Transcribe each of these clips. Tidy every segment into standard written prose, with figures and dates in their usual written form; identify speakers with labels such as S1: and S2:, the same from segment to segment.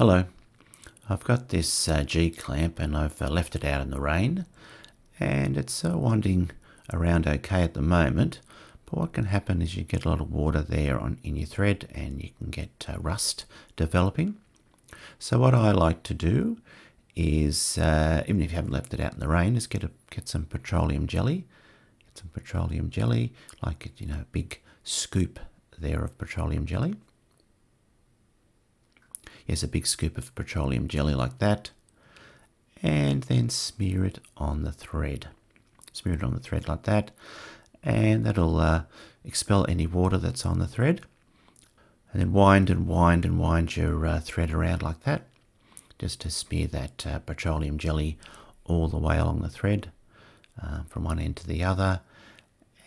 S1: Hello, I've got this G-clamp and I've left it out in the rain and it's winding around okay at the moment, but what can happen is you get a lot of water there in your thread and you can get rust developing. So what I like to do is, even if you haven't left it out in the rain, is get some petroleum jelly. Get some petroleum jelly, like a big scoop there of petroleum jelly. Yes, a big scoop of petroleum jelly like that, and then smear it on the thread. Smear it on the thread like that, and that'll expel any water that's on the thread. And then wind and wind and wind your thread around like that, just to smear that petroleum jelly all the way along the thread, from one end to the other,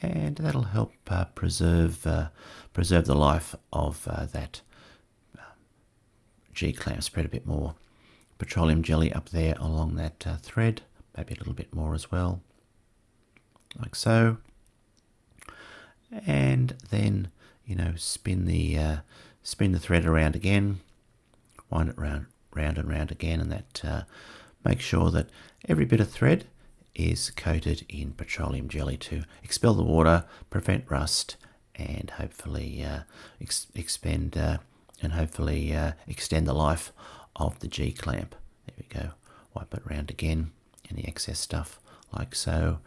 S1: and that'll help preserve the life of that G-clamp. Spread a bit more petroleum jelly up there along that thread, maybe a little bit more as well, like so. And then spin the thread around again, wind it round and round again, and that make sure that every bit of thread is coated in petroleum jelly to expel the water, prevent rust, and hopefully extend the life of the G-clamp. There we go. Wipe it around again, any excess stuff like so,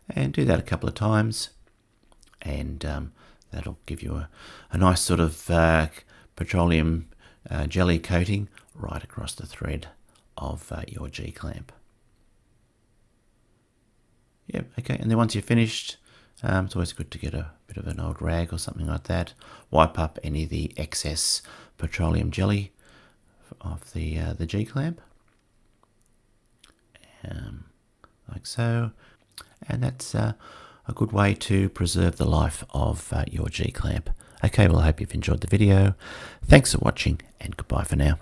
S1: and do that a couple of times, and that'll give you a nice sort of petroleum jelly coating right across the thread of your G-clamp. Yep, okay, and then once you're finished, it's always good to get a bit of an old rag or something like that. Wipe up any of the excess petroleum jelly of the G-clamp, like so. And that's a good way to preserve the life of your G-clamp. Okay, well, I hope you've enjoyed the video. Thanks for watching, and goodbye for now.